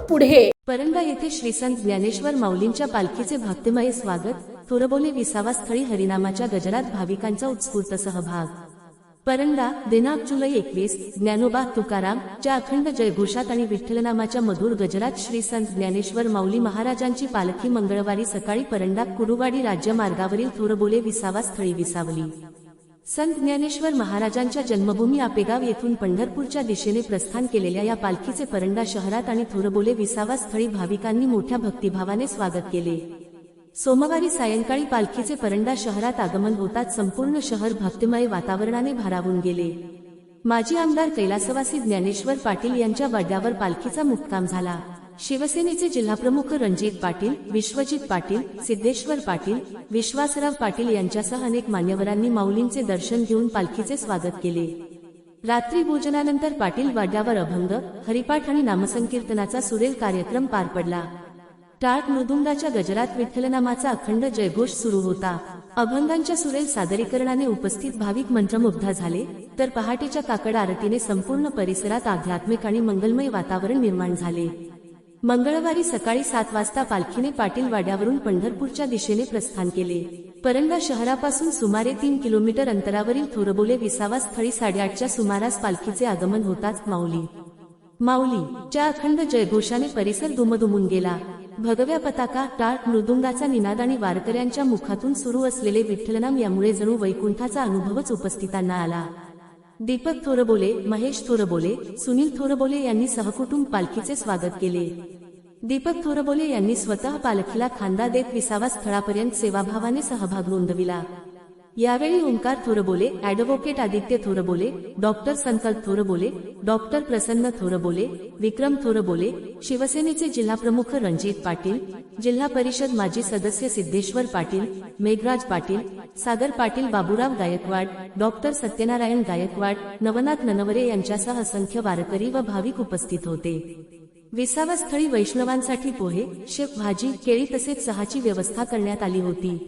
पुढे। परंडा येथे श्री संत ज्ञानेश्वर माऊलींच्या पालखीचे भक्तिमय स्वागत, थोरबोले विसावा स्थळी हरिनामाच्या गजरात भाविकांचा उत्स्फूर्त सहभाग। परंडा दिनांक जुलै 21, ज्ञानोबा तुकाराम च्या अखंड जयघोषात आणि विठ्ठलनामाच्या मधुर गजरात श्री संत ज्ञानेश्वर माऊली महाराजांची पालखी मंगळवारी सकाळी परंडा कुरुवाडी राज्य मार्गावरील थोरबोले विसावा स्थळी विसावली। संत ज्ञानेश्वर महाराजांच्या जन्मभूमी आपेगाव येथून पंढरपूरच्या दिशेने प्रस्थान केलेल्या या पालखीचे परंडा शहरात आणि थोरबोले विसावा स्थळी भाविकांनी मोठ्या भक्तिभावाने स्वागत केले। सोमवारी सायंकाळी पालखीचे परंडा शहरात आगमन होताच संपूर्ण शहर भक्तिमय वातावरणाने भारावून गेले। माजी आमदार कैलासवासी ज्ञानेश्वर पाटील यांच्या बड्यावर पालखीचा मुक्काम झाला। शिवसेनेचे जिल्हाप्रमुख रणजित पाटील, विश्वजित पाटील, सिद्धेश्वर पाटील, विश्वासराव पाटील यांच्यासह अनेक मान्यवरांनी माऊलींचे दर्शन घेऊन पालखीचे स्वागत केले। रात्री भोजनानंतर पाटील वाड्यावर अभंग, हरिपाठ आणि नामसंकीर्तनाचा सुरेल कार्यक्रम पार पडला। टाळ मृदुंगाच्या गजरात विठ्ठलनामाचा अखंड जयघोष सुरू होता। अभंगांच्या सुरेल सादरीकरणाने उपस्थित भाविक मंत्रमुग्ध झाले, तर पहाटेच्या काकड आरतीने संपूर्ण परिसरात आध्यात्मिक आणि मंगलमय वातावरण निर्माण झाले। मंगळवारी सकाळी 7 वाजता पालखीने पाटील वाड्यावरून पंढरपूरच्या दिशेने प्रस्थान केले। परंडा शहरापासून सुमारे 3 किलोमीटर अंतरावरील थोरबोले विसावा स्थळी 8:30च्या सुमारास पालखीचे आगमन होताच माऊली च्या अखंड जयघोषाने परिसर दुमदुमून गेला। भगव्या पताका, टाळ, मृदुंगाचा निनाद आणि वारकऱ्यांच्या मुखातून सुरू असलेले विठ्ठलनाम यामुळे जणू वैकुंठाचा अनुभवच उपस्थितांना आला। दीपक थोरबोले, महेश थोरबोले, सुनील थोरबोले यांनी सहकुटुंब पालखीचे स्वागत केले। दीपक थोरबोले यांनी स्वतः पालखीला खांदा देत विसावा स्थळापर्यंत सेवाभावाने सहभाग नोंदविला। यावेळी ओंकार थोरबोले, ॲडव्होकेट आदित्य थोरबोले, डॉक्टर संकल्प थोरबोले, डॉक्टर प्रसन्न थोरबोले, विक्रम थोरबोले, शिवसेनेचे जिल्हाप्रमुख रणजित पाटील, जिल्हा परिषद माजी सदस्य सिद्धेश्वर पाटील, मेघराज पाटील, सागर पाटील, बाबूराव गायकवाड, डॉक्टर सत्यनारायण गायकवाड, नवनाथ ननवरे यांच्यासह असंख्य वारकरी व भाविक उपस्थित होते। विसावा स्थळी वैष्णवांसाठी पोहे, शेव भाजी, केळी तसेच चहाची व्यवस्था करण्यात आली होती।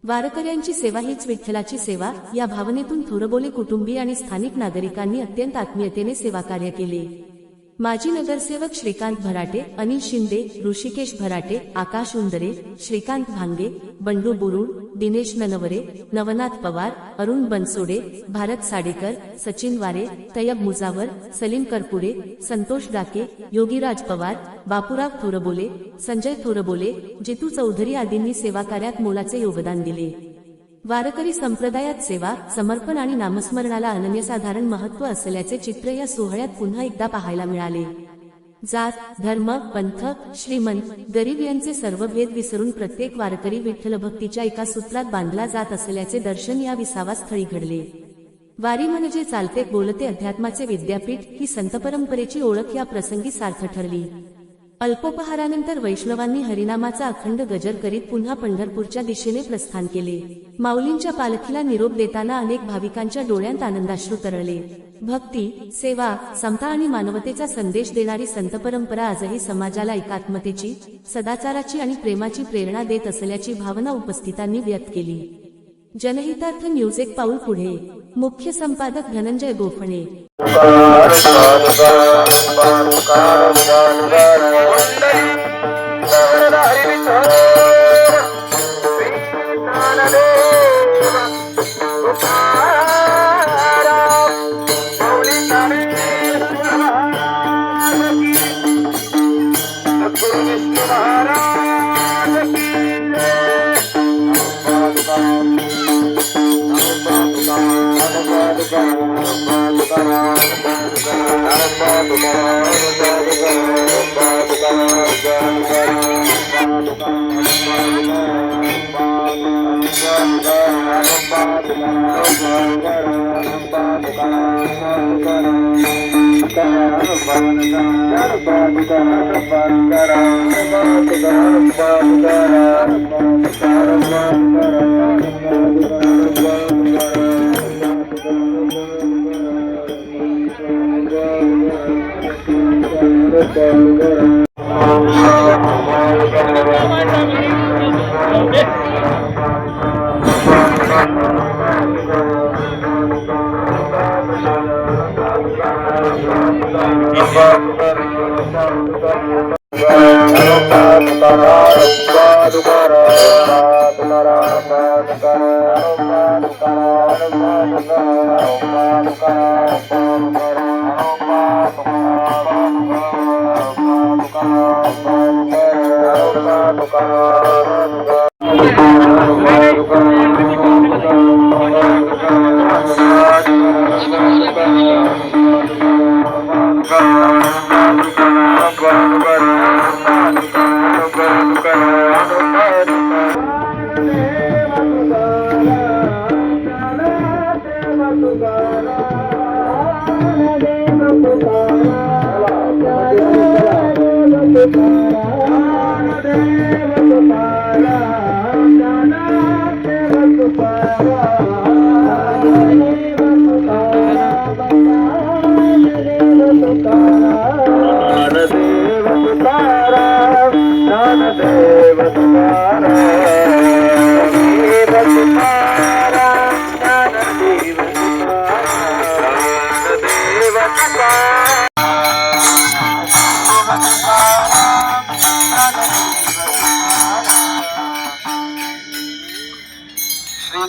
वारकऱ्यांची सेवा हीच विठ्ठलाची सेवा या भावनेतून थोरबोले कुटुंबीय आणि स्थानिक नागरिकांनी अत्यंत आत्मीयतेने सेवाकार्य केले। माजी नगरसेवक श्रीकांत भराटे, अनिल शिंदे, ऋषिकेश भराटे, आकाश उंदरे, श्रीकांत भांगे, बंडू बुरुड, दिनेश ननवरे, नवनाथ पवार, अरुण बनसोडे, भारत साडेकर, सचिन वारे, तय्यब मुजावर, सलीम करपुडे, संतोष डाके, योगीराज पवार, बापूराव थोरबोले, संजय थोरबोले, जितू चौधरी आदींनी सेवाकार्यात मोलाचे योगदान दिले। वारकरी संप्रदायात सेवा, समर्पण आणि नामस्मरणाला अनन्यसाधारण महत्त्व असल्याचे चित्र या सोहळ्यात पुन्हा एकदा पाहायला मिळाले। जात, धर्म, पंथ, श्रीमंत, गरीब यांचे सर्व भेद विसरून प्रत्येक वारकरी विठ्ठलभक्तीच्या एका सूत्रात बांधला जात असल्याचे दर्शन या विसावा स्थळी घडले। वारी म्हणजे चालते बोलते अध्यात्माचे विद्यापीठ ही संत परंपरेची ओळख या प्रसंगी सार्थ ठरली। अल्पोपहारानंतर वैष्णवांनी हरिनामाचा अखंड गजर करीत पुन्हा पंढरपूरच्या दिशेने प्रस्थान केले। माऊलींच्या पालखीला निरोप देताना अनेक भाविकांच्या डोळ्यांत आनंदाश्रू तरळले। भक्ती, सेवा, समता आणि मानवतेचा संदेश देणारी संत परंपरा आजही समाजाला एकात्मतेची, सदाचाराची आणि प्रेमाची प्रेरणा देत असल्याची भावना उपस्थितांनी व्यक्त केली। जनहितार्थ न्यूज एक पाऊल पुढे। मुख्य संपादक धनंजय गोफणे।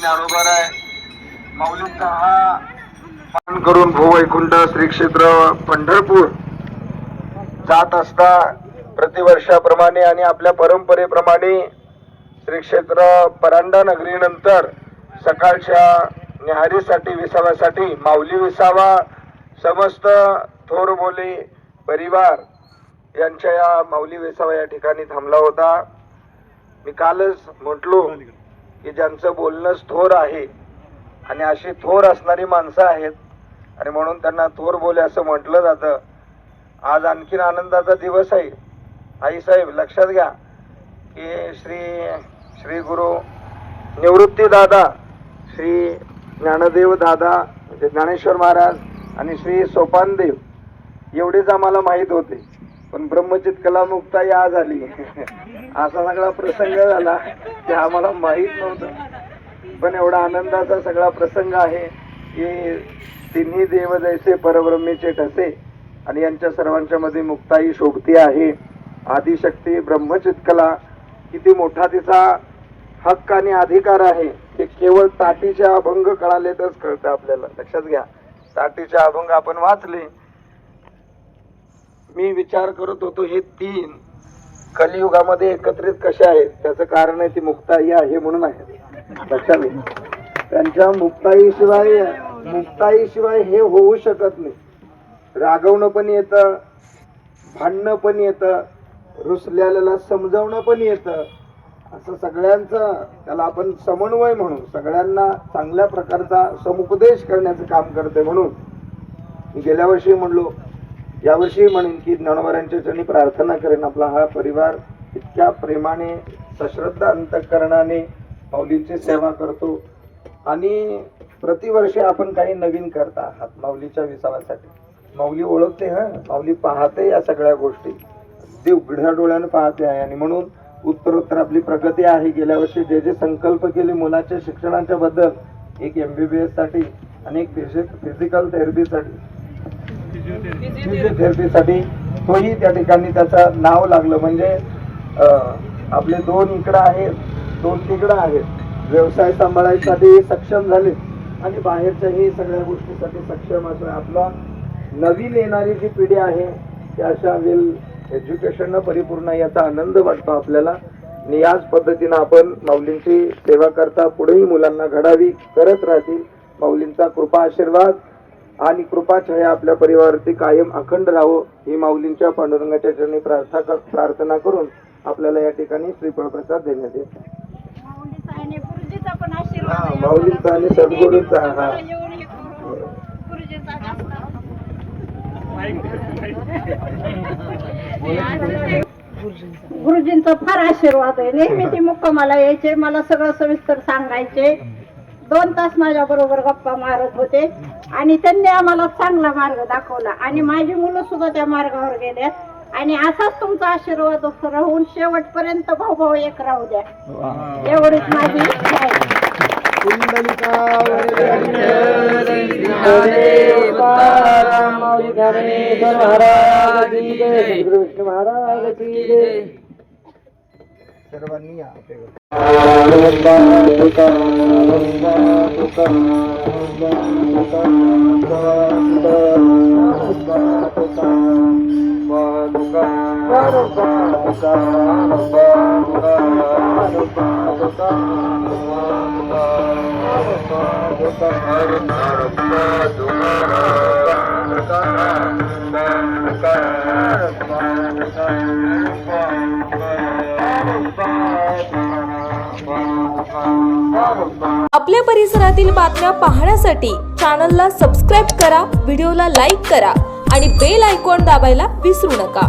ज्ञानोबा माऊलींचा हा पालन करून भूवैकुंठ श्री क्षेत्र पंढरपूर जात असता प्रतिवर्षाप्रमाणे आणि आपल्या परंपरेप्रमाणे श्री क्षेत्र परांडा नगरीनंतर सकाळच्या न्याहारीसाठी विसाव्यासाठी माऊली विसावा समस्त थोरबोले परिवार यांच्या या माऊली विसावा या ठिकाणी थांबला होता. मी कालच म्हटलो की ज्यांचं बोलणंच थोर आहे आणि अशी थोर असणारी माणसं आहेत आणि म्हणून त्यांना थोर बोले असं म्हटलं जातं. आज आणखीन आनंदाचा दिवस आहे. आईसाहेब लक्षात घ्या की श्री गुरु निवृत्ती दादा, श्री ज्ञानदेव दादा म्हणजे ज्ञानेश्वर महाराज आणि श्री सोपानदेव एवढेच आम्हाला माहीत होते, पण ब्रह्मचित कला मुक्ताई आज आली असा सगळा प्रसंग झाला ते आम्हाला माहीत नव्हतं. पण एवढा आनंदाचा सगळा प्रसंग आहे की तिन्ही देव जैसे परब्रह्मेचे ठसे आणि यांच्या सर्वांच्या मध्ये मुक्ताई शोभती आहे. आदिशक्ती ब्रह्मचित कला किती मोठा तिचा हक्क आणि अधिकार आहे ते केवळ ताटीचे अभंग कळाले तरच कळतं आपल्याला. लक्षात घ्या, ताटीचे अभंग आपण वाचले. मी विचार करत होतो हे तीन कलियुगामध्ये एकत्रित कशा आहेत, त्याचं कारण आहे ती मुक्ताई आहे म्हणून आहे. लक्षात घ्या, त्यांच्या मुक्ताईशिवाय हे होऊ शकत नाही. रागवणं पण येतं, भांडणं पण येतं, रुसल्याला समजावणं पण येतं. असं सगळ्यांचं त्याला आपण समन्वय म्हणून सगळ्यांना चांगल्या प्रकारचा समुपदेश करण्याचं काम करते. म्हणून मी गेल्या वर्षी म्हणलो, यावर्षी म्हणेन की ज्ञानोबारांच्या चरणी प्रार्थना करेन आपला हा परिवार इतक्या प्रेमाने सश्रद्ध अंतःकरणाने माऊलींची सेवा करतो आणि प्रतिवर्षी आपण काही नवीन करता आहात माऊलीच्या विसाव्यासाठी. माऊली ओळखते, माऊली पाहते या सगळ्या गोष्टी, ती उघड्या डोळ्यानं पाहते आहे आणि म्हणून उत्तरोत्तर आपली प्रगती आहे. गेल्या वर्षी जे जे संकल्प केले मुलाच्या शिक्षणाच्या बद्दल, एक MBBS साठी आणि एक फिजिकल फिजिओथेरपीसाठी तोही त्या ठिकाणी त्याचं नाव लागलं. म्हणजे आपले 2 इकडं आहेत, 2 तिकडं आहेत. व्यवसाय सांभाळायसाठी सक्षम झाले आणि बाहेरच्याही सगळ्या गोष्टीसाठी सक्षम असं आपला नवीन येणारी जी पिढी आहे त्या अशा वेल एज्युकेशन परिपूर्ण याचा आनंद वाटतो आपल्याला. आणि याच पद्धतीनं आपण माऊलींची सेवा करता पुढेही मुलांना घडावी, करत राहतील. माऊलींचा कृपा आशीर्वाद आणि कृपाछाया आपल्या परिवारावरती कायम अखंड राहो ही माऊलींच्या पांडुरंगाच्या चरणी प्रार्थना करून आपल्याला या ठिकाणी श्रीफळ प्रसाद देण्यात येतो. माऊलींचा आणि सद्गुरूंचा गुरुजींचा फार आशीर्वाद आहे. नेहमी ते मुक्कामाला यायचे, मला सगळं सविस्तर सांगायचे. 2 तास माझ्या बरोबर गप्पा मारत होते आणि त्यांनी आम्हाला चांगला मार्ग दाखवला आणि माझी मुलं सुद्धा त्या मार्गावर गेल्यात आणि असाच तुमचा आशीर्वाद राहून शेवटपर्यंत भाऊ एक राहू द्या, एवढीच माझी इच्छा आहे. सर्वांनी आपल्या परिसरातील बातम्या पाहण्यासाठी चॅनलला सबस्क्राईब करा, व्हिडिओला लाईक करा आणि बेल आयकॉन दाबायला विसरू नका.